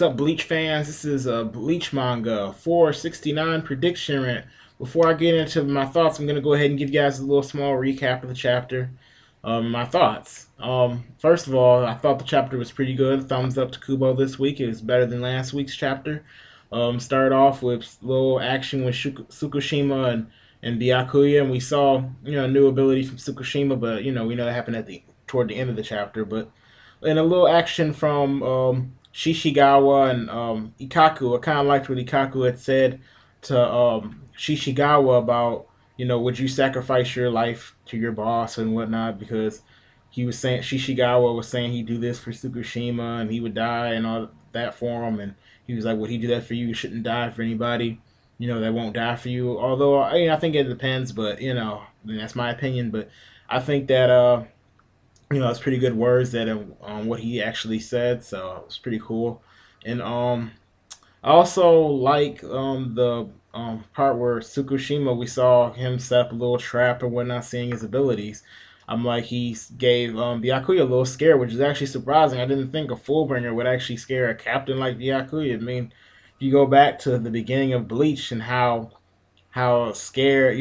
What's up, Bleach fans? This is a Bleach Manga 469 prediction rant. Before I get into my thoughts, I'm going to go ahead and give you guys a little small recap of the chapter. My thoughts. First of all, I thought the chapter was pretty good. Thumbs up to Kubo this week. It was better than last week's chapter. Started off with a little action with Tsukushima and Byakuya, and we saw new ability from Tsukushima, but we know that happened toward the end of the chapter. But and a little action from Shishigawa and Ikaku. I kind of liked what Ikaku had said to Shishigawa about, would you sacrifice your life to your boss and whatnot? Because he was saying, Shishigawa was saying he'd do this for Tsukushima and he would die and all that for him. And he was like, would he do that for you? You shouldn't die for anybody, that won't die for you. Although, I think it depends, but, that's my opinion. But I think that, it's pretty good words that what he actually said, so it was pretty cool. And I also like the part where Tsukushima, we saw him set up a little trap and whatnot, seeing his abilities. I'm like, he gave Byakuya a little scare, which is actually surprising. I didn't think a Fullbringer would actually scare a captain like Byakuya. I mean, if you go back to the beginning of Bleach and how scared,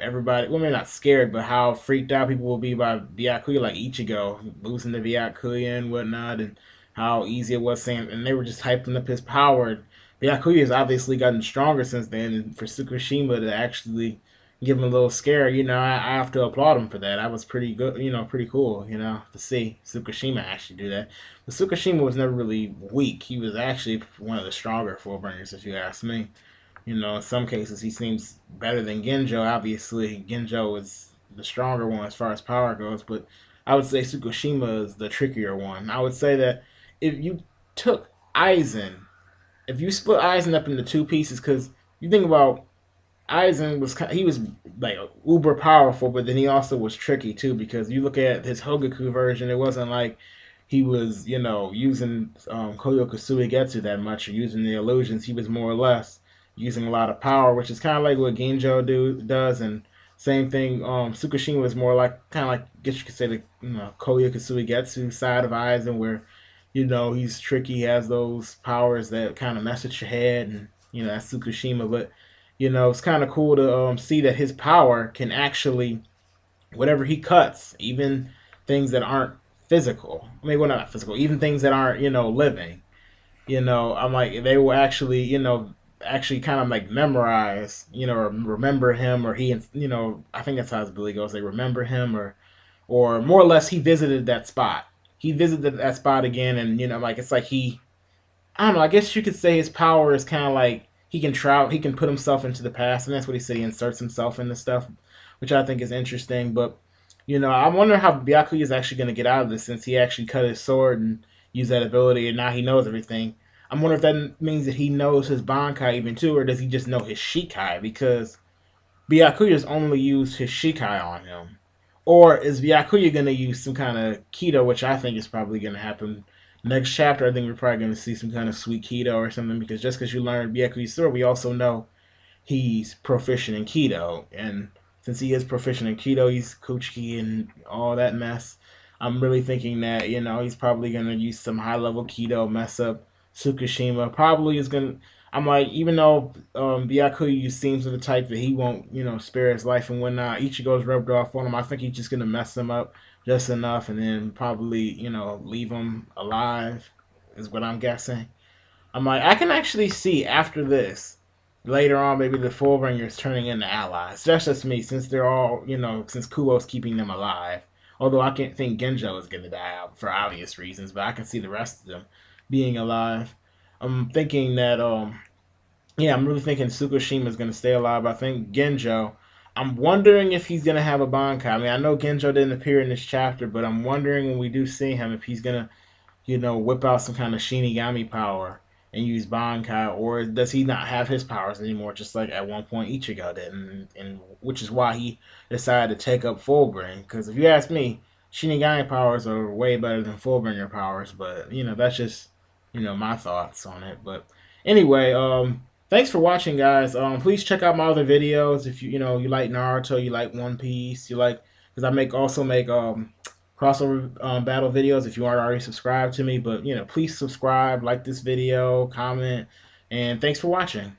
everybody, well, maybe not scared, but how freaked out people will be by Byakuya, like Ichigo, losing to Byakuya and whatnot, and how easy it was saying, and they were just hyping up his power. Byakuya has obviously gotten stronger since then, and for Tsukushima to actually give him a little scare, I have to applaud him for that. That was pretty good, pretty cool, to see Tsukushima actually do that. But Tsukushima was never really weak. He was actually one of the stronger Fullbringers, if you ask me. In some cases, he seems better than Genjo. Obviously, Genjo is the stronger one as far as power goes, but I would say Tsukushima is the trickier one. I would say that if you took Aizen, if you split Aizen up into two pieces, because you think about Aizen he was like uber powerful, but then he also was tricky too, because you look at his Hogaku version, it wasn't like he was, using Koyoku Suigetsu that much or using the illusions. He was more or less using a lot of power, which is kind of like what Genjo does, and same thing. Tsukushima was more like kind of like, I guess you could say, the Koya Kasuigetsu side of Aizen, where he's tricky, he has those powers that kind of mess with your head, and that's Tsukushima. But it's kind of cool to see that his power can actually, whatever he cuts, even things that aren't physical. I mean, well, not physical, even things that aren't living. I'm like, they will actually actually kind of like memorize, or remember him, or he, I think that's how his ability goes. They remember him, or more or less, he visited that spot. He visited that spot again, and like it's like I don't know. I guess you could say his power is kind of like he can travel, he can put himself into the past, and that's what he said. He inserts himself into stuff, which I think is interesting. But I wonder how Byakuya is actually going to get out of this, since he actually cut his sword and used that ability, and now he knows everything. I'm wondering if that means that he knows his Bankai even too, or does he just know his Shikai? Because Byakuya's only used his Shikai on him. Or is Byakuya going to use some kind of Kido, which I think is probably going to happen next chapter. I think we're probably going to see some kind of sweet Kido or something, because just because you learn Byakuya's sword, we also know he's proficient in Kido. And since he is proficient in Kido, he's Kuchiki and all that mess. I'm really thinking that, he's probably going to use some high-level Kido, mess up Tsukushima. Probably is going to... I'm like, even though Byakuya seems to the type that he won't, spare his life and whatnot, Ichigo's rubbed off on him. I think he's just going to mess him up just enough and then probably, leave him alive, is what I'm guessing. I'm like, I can actually see after this, later on, maybe the Fullbringers turning into allies. That's just me, since they're all, since Kubo's keeping them alive. Although I can't think Genjo is going to die out for obvious reasons, but I can see the rest of them being alive. I'm thinking that, yeah, I'm really thinking Tsukushima is going to stay alive. I think Genjo, I'm wondering if he's going to have a Bankai. I mean, I know Genjo didn't appear in this chapter, but I'm wondering when we do see him if he's going to, whip out some kind of Shinigami power and use Bankai, or does he not have his powers anymore, just like at one point Ichigo did, and which is why he decided to take up Fullbring. Because if you ask me, Shinigami powers are way better than Fullbringer powers, but, that's just, my thoughts on it. But anyway, thanks for watching, guys. Please check out my other videos if you like Naruto, you like One Piece, you like, because I also make crossover battle videos if you aren't already subscribed to me. But please subscribe, like this video, comment, and thanks for watching.